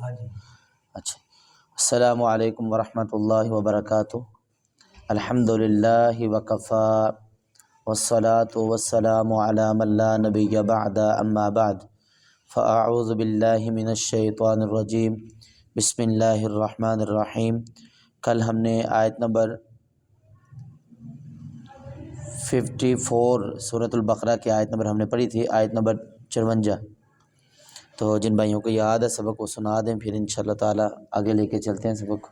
ہاں جی. اچھا. السلام علیکم ورحمۃ اللہ وبرکاتہ. الحمد للہ وکفا والصلاة والسلام علی من لا نبی بعد اما بعد فاعوذ باللہ من الشیطان الرجیم بسم اللہ الرحمن الرحیم. کل ہم نے آیت نمبر 54 سورۃ البقرہ کی آیت نمبر ہم نے پڑھی تھی، آیت نمبر 54. تو جن بھائیوں کو یاد ہے سبق کو سنا دیں، پھر انشاءاللہ تعالیٰ آگے لے کے چلتے ہیں سبق.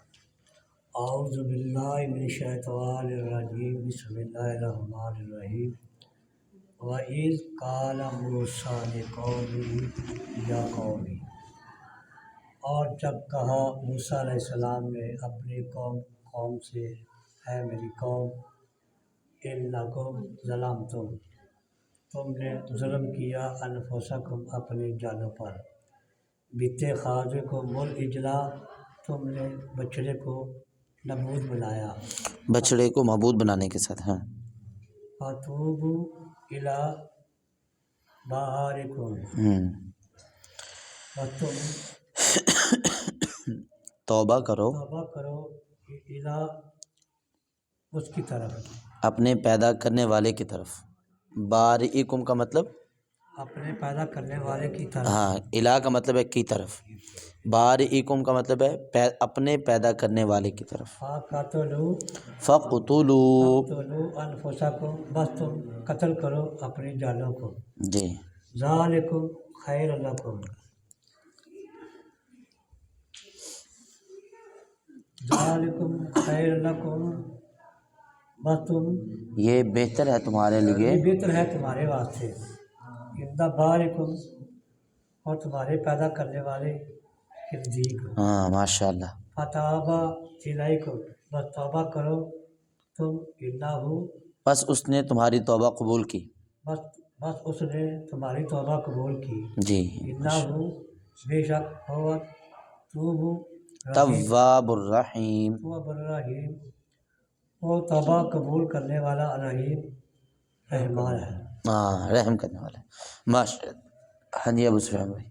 اعوذ باللہ من الشیطان الرجیم بسم اللہ الرحمن الرحیم. وَإِذْ قَالَ مُوسَىٰ لِقَوْمِهِ يَا قَوْمِ، اور جب کہا موسیٰ علیہ السلام نے اپنی قوم سے، اے میری قوم، اِنَّکُمْ ظَلَمْتُمْ، تم نے ظلم کیا، انفسکم اپنی جانوں پر، بِاتِّخَاذِکُمُ الْعِجْلَ، تم نے بچڑے کو معبود بنایا، بچڑے کو معبود بنانے کے ساتھ. ہاں. فَتُوبُوا إِلَىٰ بَارِئِکُمْ، اور تم توبہ کرو اِلیٰ، اس کی طرف، اپنے پیدا کرنے والے کی طرف. بارئکم کا مطلب اپنے پیدا کرنے والے کی طرف. ہاں، الہ کا مطلب ہے کی طرف، بارئکم کا مطلب ہے اپنے پیدا کرنے والے کی طرف. فَقْتُلُوا انفسکم، بس تم قتل کرو اپنی جانوں کو. جی. ذالکم خیر لکم، ذالکم خیر لکم، بس تم، یہ بہتر ہے تمہارے لیے. یہ بہتر ہے تمہارے واسطے، عند بارئکم، اور تمہارے پیدا کرنے والے کے نزدیک. ہاں ماشاء اللہ. فتاب علیکم، بس توبہ کرو تم، انہ، بس اس نے تمہاری توبہ قبول کی. بس اس نے تمہاری توبہ قبول کی. جی. انہ، بے شک ہوا، تواب الرحیم، تواب الرحیم، وہ توبہ قبول کرنے والا الرحیم، رحمان ہے. ہاں، رحم کرنے والا ہے. ماشاء اللہ. ہاں جی ابو سفیان بھائی.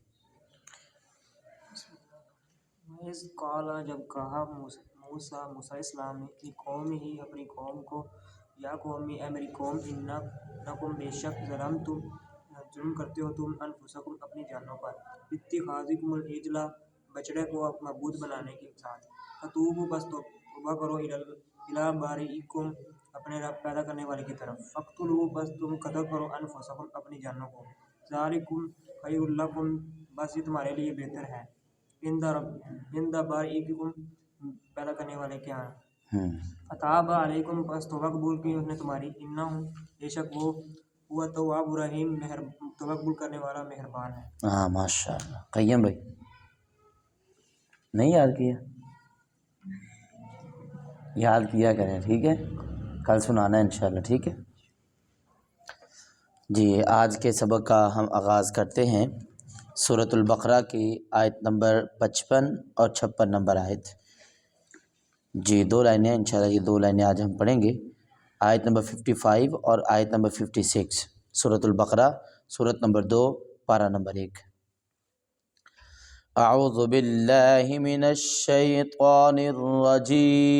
اس قالا، جب کہا موسیٰ السلام نے کہ قوم ہی اپنی قوم کو، یا قومی، اے میری قوم، انکم بے شک ظلم کرتے ہو تم، انفسکم اپنی جانوں پر، اتخاذکم العجل بچڑے کو معبود بنانے کے ساتھ، فتوبوا بس توبہ کرو، الی بارئکم اپنے رب پیدا کرنے والے کی طرف، فاقتلوا بس تم قتل کرو، انفسکم اپنی جانوں کو، ذالکم خیر لکم بس یہ تمہارے لیے بہتر ہے، عند بارئکم پیدا کرنے والے کے ہاں. فتاب علیکم بس توبہ قبول کی اس نے تمہاری، انہ بے شک وہ ہوا تواب الرحیم توبہ قبول کرنے والا مہربان ہے. ہاں ماشاء اللہ. قیم بھائی نہیں یاد کیا؟ یاد کیا کریں، ٹھیک ہے، کل سنانا ہے انشاءاللہ. ٹھیک ہے جی. آج کے سبق کا ہم آغاز کرتے ہیں سورۃ البقرہ کی آیت نمبر 55 اور 56 نمبر آیت. جی 2 لائنیں انشاءاللہ، یہ 2 لائنیں آج ہم پڑھیں گے. آیت نمبر 55 اور آیت نمبر 56، سورۃ البقرہ، سورۃ نمبر 2، پارہ نمبر 1. اعوذ باللہ من الشیطان الرجیم.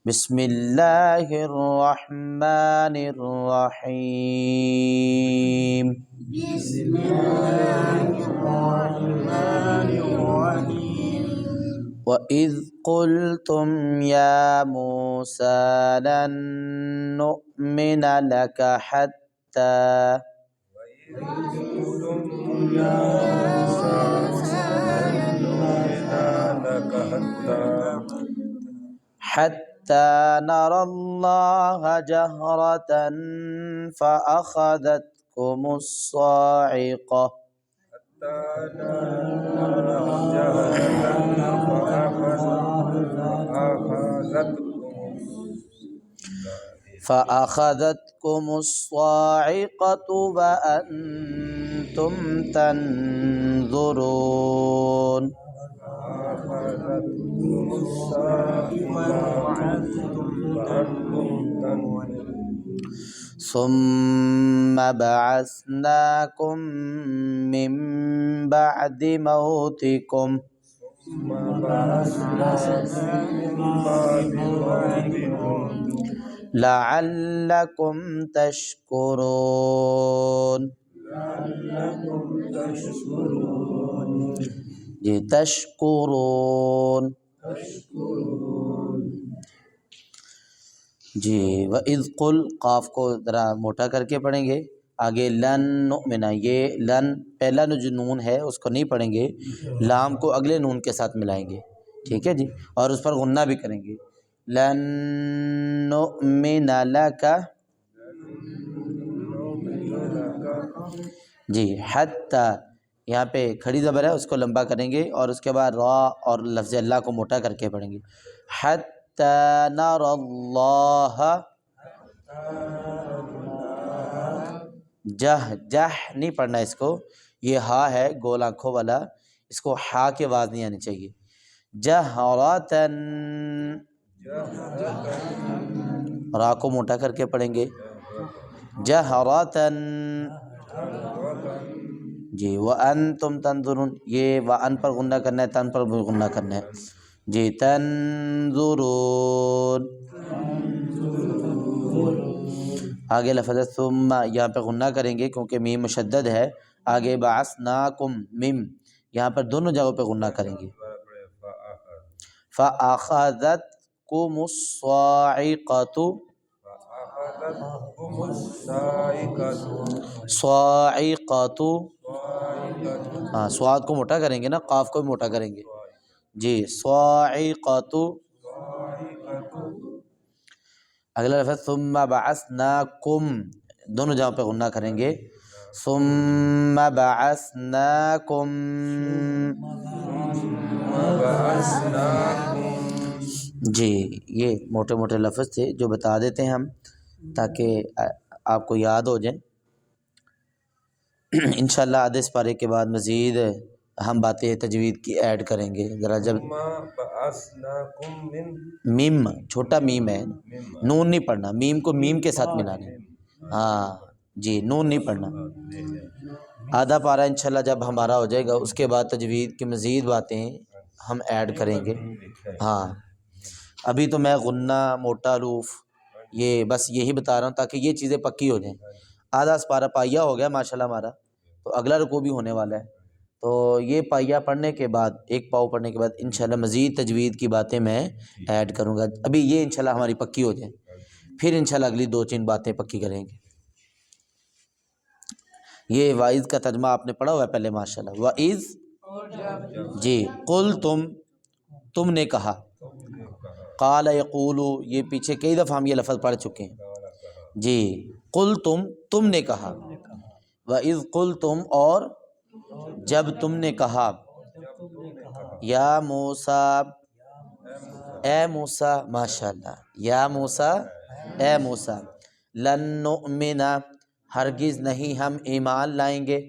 بسم اللہ الرحمن الرحیم. وَإِذْ قُلْتُمْ يَا مُوسَىٰ لَن نُّؤْمِنَ لَكَ حَتَّىٰ نَرَى اللَّهَ جَهْرَةً فَأَخَذَتْكُمُ الصَّاعِقَةُ وَأَنْتُمْ تَنظُرُونَ. ثم بعثناكم من بعد موتكم لعلكم تشکرون. جی تشکرون. جی وَإِذْ قُلْ قاف کو ذرا موٹا کر کے پڑھیں گے. آگے لن نؤمن، یہ لن پہلا جو نون ہے اس کو نہیں پڑھیں گے، لام کو اگلے نون کے ساتھ ملائیں گے، ٹھیک ہے جی، اور اس پر غنہ بھی کریں گے. لن نؤمن لک، جی حتی یہاں پہ کھڑی زبر ہے اس کو لمبا کریں گے، اور اس کے بعد را اور لفظ اللہ کو موٹا کر کے پڑھیں گے. حتی نر اللہ، جہ جہ نہیں پڑھنا اس کو، یہ ہا ہے گول آنکھوں والا، اس کو ہا کی آواز نہیں آنی چاہیے. جہراتن، را کو موٹا کر کے پڑھیں گے. جہراتن، جی وَأَنْتُمْ تَنْظُرُونَ، یہ وَأَن پر غنہ کرنا ہے، تن پر بھی غنہ کرنا ہے. جی تنظرون. آگے لفظ ثم یہاں پہ غنہ کریں گے کیونکہ میم مشدد ہے. آگے بعثناکم میم یہاں پر دونوں جگہوں پہ غنہ کریں گے. فَأَخَذَتْكُمُ الصَّاعِقَةُ، صَاعِقَةُ، ہاں سواد کو موٹا کریں گے نا، قاف کو بھی موٹا کریں گے. جی صَاعِقَةُ. اگلا لفظ ثم بعثناکم، دونوں جگہوں پہ غنہ کریں گے. ثم بعثناکم، جی یہ موٹے موٹے لفظ تھے جو بتا دیتے ہیں ہم تاکہ آپ کو یاد ہو جائیں. انشاءاللہ آدھے اس پارے کے بعد مزید ہم باتیں تجوید کی ایڈ کریں گے. ذرا جب میم چھوٹا میم ہے، نون نہیں پڑھنا، میم کو میم کے ساتھ ملانا ہے. ہاں جی نون نہیں پڑھنا. آدھا پارہ انشاءاللہ جب ہمارا ہو جائے گا اس کے بعد تجوید کی مزید باتیں ہم ایڈ کریں گے. ہاں ابھی تو میں غنہ، موٹا حروف یہ بس یہی بتا رہا ہوں تاکہ یہ چیزیں پکی ہو جائیں. آدھا پارہ پائیا ہو گیا ماشاءاللہ ہمارا، تو اگلا رکوع بھی ہونے والا ہے. تو یہ پائیا پڑھنے کے بعد، ایک پاؤ پڑھنے کے بعد انشاءاللہ مزید تجوید کی باتیں میں ایڈ کروں گا. ابھی یہ انشاءاللہ ہماری پکی ہو جائیں، پھر انشاءاللہ اگلی 2-3 باتیں پکی کریں گے. یہ وائز کا ترجمہ آپ نے پڑھا ہوا ہے پہلے ماشاءاللہ. وَإِذْ، جی قُلْ تم نے کہا. قال یقول، یہ پیچھے کئی دفعہ ہم یہ لفظ پڑھ چکے ہیں. جی قُلْ تم نے کہا. وَإِذْ قُلْتُمْ، اور جب تم نے کہا. یا موسیٰ، اے موسیٰ، ماشاءاللہ، یا موسیٰ، اے موسیٰ. لن نؤمن، ہرگز نہیں ہم ایمان لائیں گے.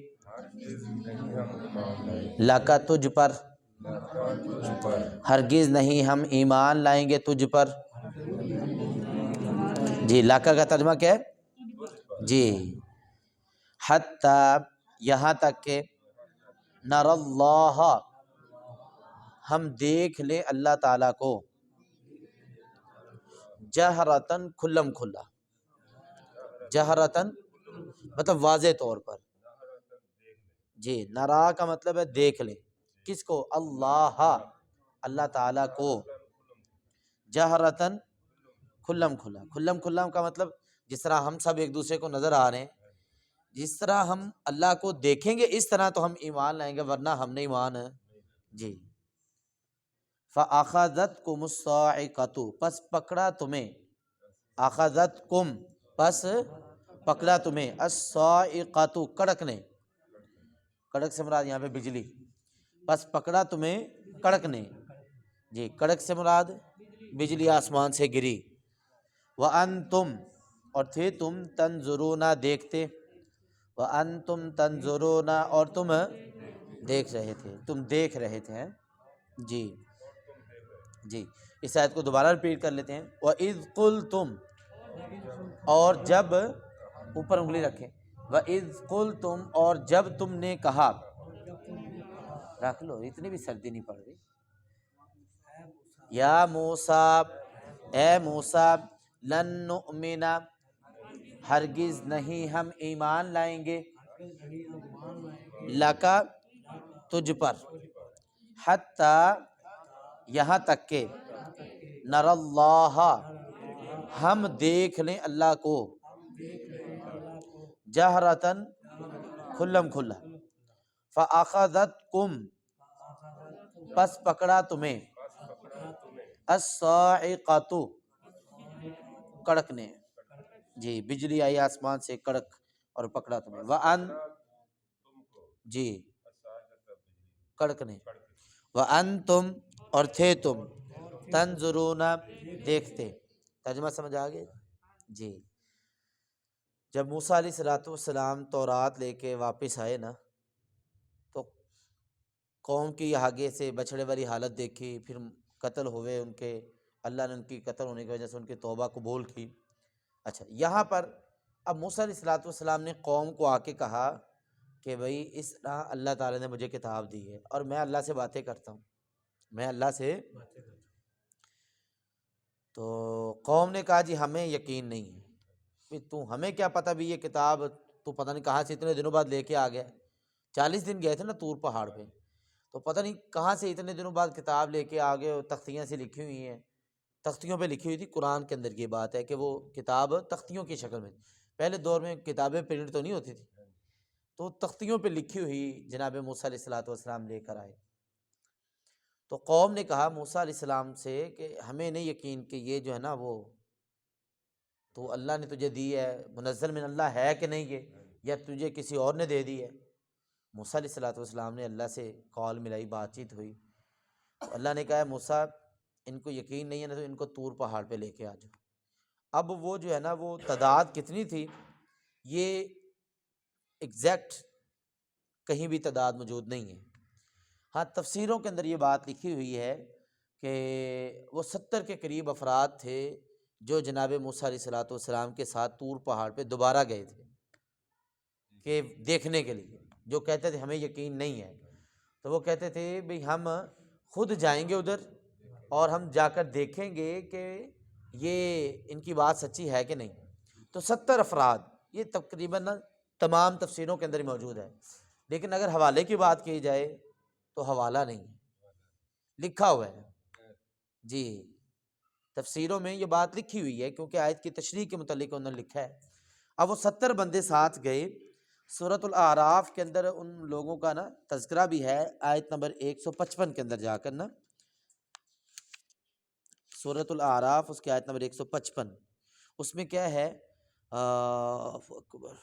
لک، تجھ پر. ہرگز نہیں ہم ایمان لائیں گے تجھ پر. جی لکا کا ترجمہ کیا ہے؟ جی حتی، یہاں تک کہ نر اللہ، ہم دیکھ لیں اللہ تعالیٰ کو. جہرتن، کھلم کھلا. جہرتن مطلب واضح طور پر. جی نرا کا مطلب ہے دیکھ لیں. کس کو؟ اللہ، اللہ تعالیٰ کو. جہرتن کھلم کھلا. کھلم کھلا کا مطلب جس طرح ہم سب ایک دوسرے کو نظر آ رہے ہیں، جس طرح ہم اللہ کو دیکھیں گے اس طرح تو ہم ایمان لائیں گے، ورنہ ہم نے ایمان ہے. جی فَأَخَذَتْكُمُ الصَّاعِقَةُ، پس پکڑا تمہیں. أَخَذَتْكُمْ، پس پکڑا تمہیں. الصَّاعِقَةُ، کڑک نے. کڑک سے مراد یہاں پہ بجلی. پس پکڑا تمہیں کڑک نے. جی کڑک سے مراد بجلی آسمان سے گری. وَأَنْتُمْ، اور تھے تم. تنظرون، دیکھتے. وَأَنْتُمْ تنظرون، اور تم دیکھ رہے تھے، تم دیکھ رہے تھے. جی جی اس آیت کو دوبارہ ریپیٹ کر لیتے ہیں. وَإِذْ قُلْتُمْ، اور جب اوپر انگلی رکھیں، وَإِذْ قُلْتُمْ اور جب تم نے کہا، رکھ لو اتنی بھی سردی نہیں پڑ رہی، یا موسیٰ اے موسیٰ لن نؤمن ہرگز نہیں ہم ایمان لائیں گے، لکا تجھ پر، حتیٰ یہاں تک کہ نر اللہ ہم دیکھ لیں اللہ کو، جہرتاً کھلم کھلا، فَأَخَذَتْكُمْ پس پکڑا تمہیں، الصَّاعِقَةُ کڑک نے، جی بجلی آئی آسمان سے کڑک اور پکڑا تمہیں، وَأَن جی کڑک نے، وَأَنْتُمْ اور تھے تم، تنظرون دیکھتے، ترجمہ سمجھ آگے جی۔ جب موسیٰ علیہ السلام تورات لے کے واپس آئے نا تو قوم کی آگے سے بچھڑے والی حالت دیکھی، پھر قتل ہوئے ان کے، اللہ نے ان کی قتل ہونے کی وجہ سے ان کی توبہ قبول کی۔ اچھا یہاں پر اب موسیٰ علیہ السلام نے قوم کو آ کے کہا کہ بھئی اس طرح اللہ تعالیٰ نے مجھے کتاب دی ہے اور میں اللہ سے باتیں کرتا ہوں، میں اللہ سے، تو قوم نے کہا جی ہمیں یقین نہیں ہے، بھی تو ہمیں کیا پتہ بھی یہ کتاب تو پتہ نہیں کہاں سے اتنے دنوں بعد لے کے آ گیا، 40 دن گئے تھے نا طور پہاڑ پہ، تو پتہ نہیں کہاں سے اتنے دنوں بعد کتاب لے کے آ گئے، اور تختیاں سے لکھی ہوئی ہیں، تختیوں پہ لکھی ہوئی تھی، قرآن کے اندر یہ بات ہے کہ وہ کتاب تختیوں کی شکل میں، پہلے دور میں کتابیں پرنٹ تو نہیں ہوتی تھی، تو تختیوں پہ لکھی ہوئی جناب موسیٰ علیہ السلام لے کر آئے۔ تو قوم نے کہا موسیٰ علیہ السلام سے کہ ہمیں نہیں یقین کہ یہ جو ہے نا وہ تو اللہ نے تجھے دی ہے، منزل من اللہ ہے کہ نہیں یہ، یا تجھے کسی اور نے دے دی ہے۔ موسیٰ علیہ السلام نے اللہ سے کال ملائی، بات چیت ہوئی، تو اللہ نے کہا موسیٰ ان کو یقین نہیں ہے نا تو ان کو طور پہاڑ پہ لے کے آ جاؤ۔ اب وہ جو ہے نا وہ تعداد کتنی تھی یہ ایگزیکٹ کہیں بھی تعداد موجود نہیں ہے، ہاں تفسیروں کے اندر یہ بات لکھی ہوئی ہے کہ وہ 70 کے قریب افراد تھے جو جناب موسیٰ علیہ السلام کے ساتھ طور پہاڑ پہ دوبارہ گئے تھے کہ دیکھنے کے لیے، جو کہتے تھے ہمیں یقین نہیں ہے، تو وہ کہتے تھے بھئی ہم خود جائیں گے ادھر اور ہم جا کر دیکھیں گے کہ یہ ان کی بات سچی ہے کہ نہیں۔ تو 70 افراد یہ تقریباً تمام تفسیروں کے اندر ہی موجود ہے، لیکن اگر حوالے کی بات کی جائے تو حوالہ نہیں ہے، لکھا ہوا ہے جی، تفسیروں میں یہ بات لکھی ہوئی ہے کیونکہ آیت کی تشریح کے متعلق انہوں نے لکھا ہے۔ اب وہ 70 بندے ساتھ گئے، سورۃ الاعراف کے اندر ان لوگوں کا نا تذکرہ بھی ہے، آیت نمبر 155 کے اندر جا کر نا، سورۃ الاعراف اس کی آیت نمبر 155، اس میں کیا ہے اکبر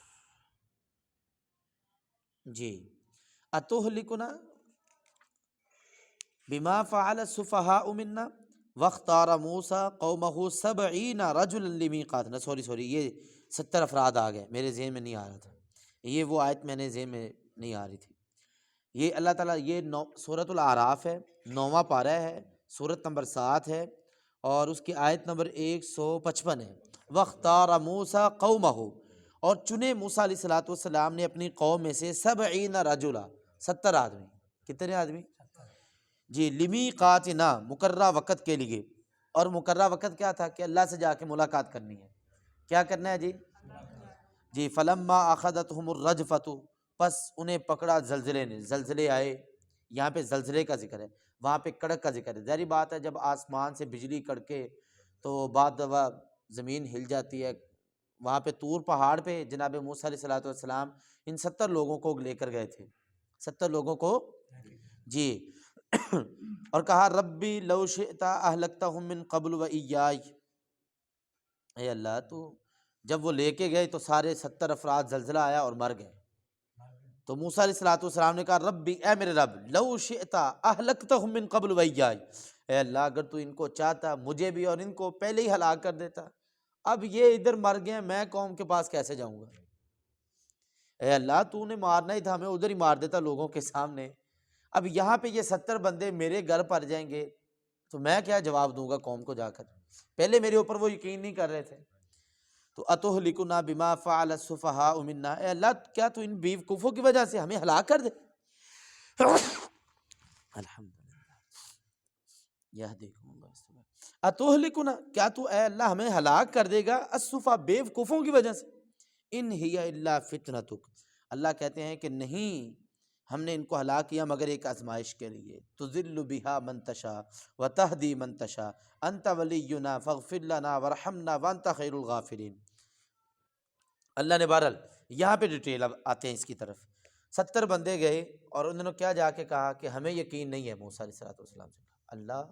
جی، اتہلکنا بما فعل السفہاء منا واختار موسیٰ قومہ 70 رجلا لمیقاتنا، سوری یہ 70 افراد آ گئے، میرے ذہن میں نہیں آ رہا تھا، یہ وہ آیت میں نے ذہن میں نہیں آ رہی تھی، یہ اللہ تعالیٰ یہ سورۃ الاعراف ہے، 9واں پارہ ہے، سورت نمبر 7 ہے اور اس کی آیت نمبر 155 ہے، واختار موسیٰ قومہ اور چنے موسیٰ علیہ السلام نے اپنی قوم میں سے 70 رجلا 70 آدمی، کتنے آدمی جی، لمیقاتنا مقررہ وقت کے لیے، اور مقررہ وقت کیا تھا کہ اللہ سے جا کے ملاقات کرنی ہے، کیا کرنا ہے جی فلما اخذتهم الرجفۃ پس انہیں پکڑا زلزلے نے، زلزلے آئے، یہاں پہ زلزلے کا ذکر ہے، وہاں پہ کڑک کا ذکر ہے، ظاہری بات ہے جب آسمان سے بجلی کڑکے تو بعد دفعہ زمین ہل جاتی ہے، وہاں پہ طور پہاڑ پہ جناب موسیٰ علیہ السلام ان 70 لوگوں کو لے کر گئے تھے، 70 لوگوں کو جی اور کہا ربی لو شئت اہلکتہم من قبل و ایائی، اے اللہ تو جب وہ لے کے گئے تو سارے 70 افراد زلزلہ آیا اور مر گئے، تو موسیٰ علیہ السلام نے کہا ربی اے میرے رب لو شئت اہلکتہم من قبل و ایائی، اے اللہ اگر تو ان کو چاہتا مجھے بھی اور ان کو پہلے ہی ہلاک کر دیتا، اب یہ ادھر مر گئے میں قوم کے پاس کیسے جاؤں گا، اے اللہ تو نے مارنا ہی تھا ہمیں ادھر ہی مار دیتا لوگوں کے سامنے، اب یہاں پہ یہ 70 بندے میرے گھر پر جائیں گے تو میں کیا جواب دوں گا قوم کو جا کر، پہلے میرے اوپر وہ یقین نہیں کر رہے تھے، تو اتہلکنا بما فعل السفہاء منا، اے اللہ کیا تو ان بیوقوفوں کی وجہ سے ہمیں ہلاک کر دے؟ الحمدللہ یہدیکم اللہ، اتہلکنا کیا تو اے اللہ ہمیں ہلاک کر دے گا السفہاء بیوقوفوں کی وجہ سے؟ ان ہی الا فتنتک، اللہ کہتے ہیں کہ نہیں، ہم نے ان کو ہلاک کیا مگر ایک آزمائش کے لیے، تذل بہا من تشاء وتہدی من تشاء انت ولینا فاغفر لنا وارحمنا وانت خیر الغافرین۔ اللہ نے بہرحال یہاں پہ ڈیٹیل اب آتے ہیں اس کی طرف۔ 70 بندے گئے اور انہوں نے کیا جا کے کہا کہ ہمیں یقین نہیں ہے موسیٰ علیہ السلام سے۔ اللہ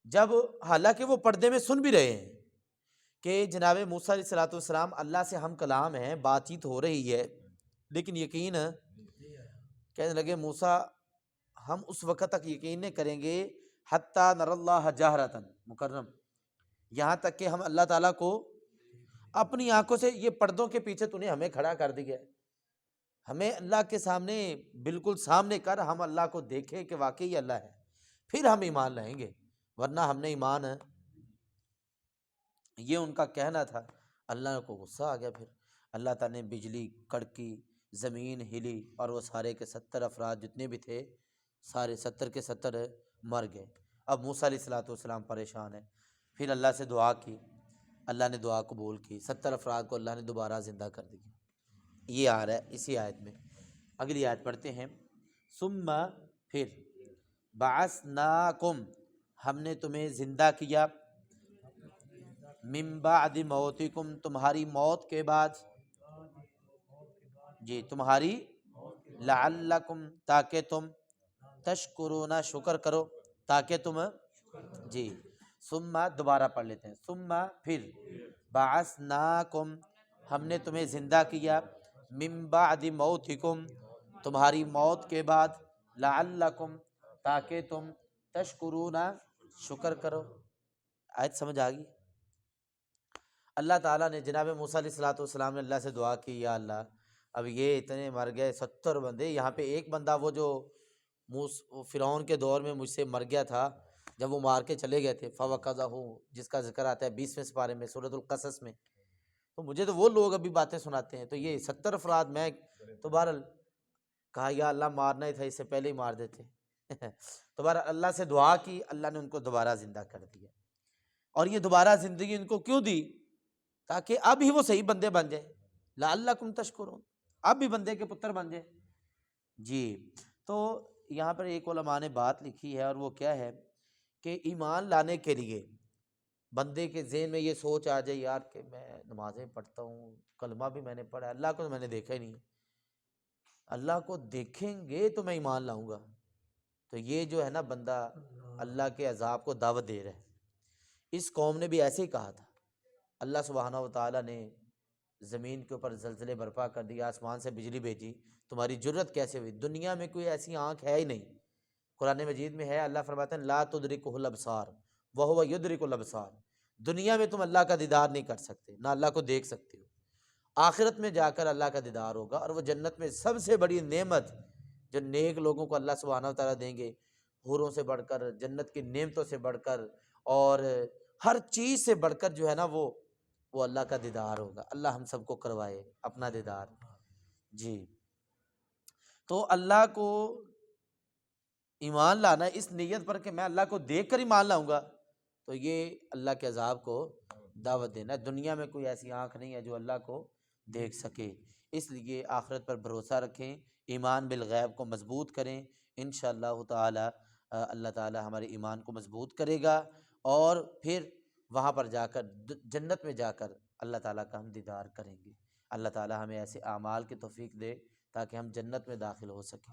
جب حالانکہ وہ پردے میں سن بھی رہے ہیں کہ جناب موسیٰ علیہ السلام اللہ سے ہم کلام ہیں، بات چیت ہو رہی ہے، لیکن یقین کہنے لگے موسیٰ ہم اس وقت تک یقین نہیں کریں گے حتیٰ نر اللہ جہرتاً مکرم، یہاں تک کہ ہم اللہ تعالیٰ کو اپنی آنکھوں سے، یہ پردوں کے پیچھے تو نے ہمیں کھڑا کر دیا ہے، ہمیں اللہ کے سامنے بالکل سامنے کر ہم اللہ کو دیکھیں کہ واقعی اللہ ہے، پھر ہم ایمان لائیں گے، ورنہ ہم نے ایمان ہے۔ یہ ان کا کہنا تھا۔ اللہ کو غصہ آ گیا، پھر اللہ تعالیٰ نے بجلی کڑکی، زمین ہلی، اور وہ سارے کے 70 افراد جتنے بھی تھے سارے 70 کے 70 مر گئے۔ اب موسیٰ علیہ السلام پریشان ہے، پھر اللہ سے دعا کی، اللہ نے دعا قبول کی، 70 افراد کو اللہ نے دوبارہ زندہ کر دیا۔ یہ آ رہا ہے اسی آیت میں۔ اگلی آیت پڑھتے ہیں، ثم پھر بعثناکم ہم نے تمہیں زندہ کیا، من بعد موتکم تمہاری موت کے بعد، جی تمہاری، لعلکم تاکہ تم، تشکرون شکر کرو، تاکہ تم، جی ثم دوبارہ پڑھ لیتے ہیں، ثم پھر، بعثناکم ہم نے تمہیں زندہ کیا، من بعد موتکم تمہاری موت کے بعد، لعلکم تاکہ تم، تشکرون شکر کرو۔ آیت سمجھ آ گئی؟ اللہ تعالیٰ نے جناب موسیٰ علیہ السلام نے اللہ سے دعا کی، یا اللہ اب یہ اتنے مر گئے 70 بندے، یہاں پہ ایک بندہ وہ جو فرعون کے دور میں مجھ سے مر گیا تھا جب وہ مار کے چلے گئے تھے، فوقذہ، جس کا ذکر آتا ہے 20ویں سپارے میں سورۃ القصص میں، تو مجھے تو وہ لوگ ابھی باتیں سناتے ہیں، تو یہ 70 افراد میں تو بہرحال کہا یا اللہ مارنا ہی تھا اس سے پہلے ہی مار دیتے۔ تو بہرحال اللہ سے دعا کی، اللہ نے ان کو دوبارہ زندہ کر دیا۔ اور یہ دوبارہ زندگی ان کو کیوں دی؟ تاکہ اب ہی وہ صحیح بندے بن جائیں، لعلکم تشکرون، اب بھی بندے کے پتر بن جائیں۔ جی تو یہاں پر ایک علماء نے بات لکھی ہے، اور وہ کیا ہے کہ ایمان لانے کے لیے بندے کے ذہن میں یہ سوچ آ جائے یار کہ میں نمازیں پڑھتا ہوں، کلمہ بھی میں نے پڑھا ہے، اللہ کو تو میں نے دیکھا ہی نہیں، اللہ کو دیکھیں گے تو میں ایمان لاؤں گا، تو یہ جو ہے نا بندہ اللہ کے عذاب کو دعوت دے رہا ہے۔ اس قوم نے بھی ایسے ہی کہا تھا، اللہ سبحانہ و تعالیٰ نے زمین کے اوپر زلزلے برپا کر دیا، آسمان سے بجلی بھیجی، تمہاری جرت کیسے ہوئی؟ دنیا میں کوئی ایسی آنکھ ہے ہی نہیں۔ قرآن مجید میں ہے، اللہ فرماتے ہیں لا تدرکہ الابصار وہو یدرک الابصار، دنیا میں تم اللہ کا دیدار نہیں کر سکتے، نہ اللہ کو دیکھ سکتے ہو، آخرت میں جا کر اللہ کا دیدار ہوگا، اور وہ جنت میں سب سے بڑی نعمت جو نیک لوگوں کو اللہ سبحانہ و تعالیٰ دیں گے، حوروں سے بڑھ کر، جنت کی نعمتوں سے بڑھ کر، اور ہر چیز سے بڑھ کر جو ہے نا وہ اللہ کا دیدار ہوگا۔ اللہ ہم سب کو کروائے اپنا دیدار۔ جی تو اللہ کو ایمان لانا اس نیت پر کہ میں اللہ کو دیکھ کر ایمان لاؤں گا، تو یہ اللہ کے عذاب کو دعوت دینا ہے۔ دنیا میں کوئی ایسی آنکھ نہیں ہے جو اللہ کو دیکھ سکے، اس لیے آخرت پر بھروسہ رکھیں، ایمان بالغیب کو مضبوط کریں، انشاءاللہ تعالی اللہ تعالی ہمارے ایمان کو مضبوط کرے گا، اور پھر وہاں پر جا کر جنت میں جا کر اللہ تعالیٰ کا ہم دیدار کریں گے۔ اللہ تعالیٰ ہمیں ایسے اعمال کی توفیق دے تاکہ ہم جنت میں داخل ہو سکیں۔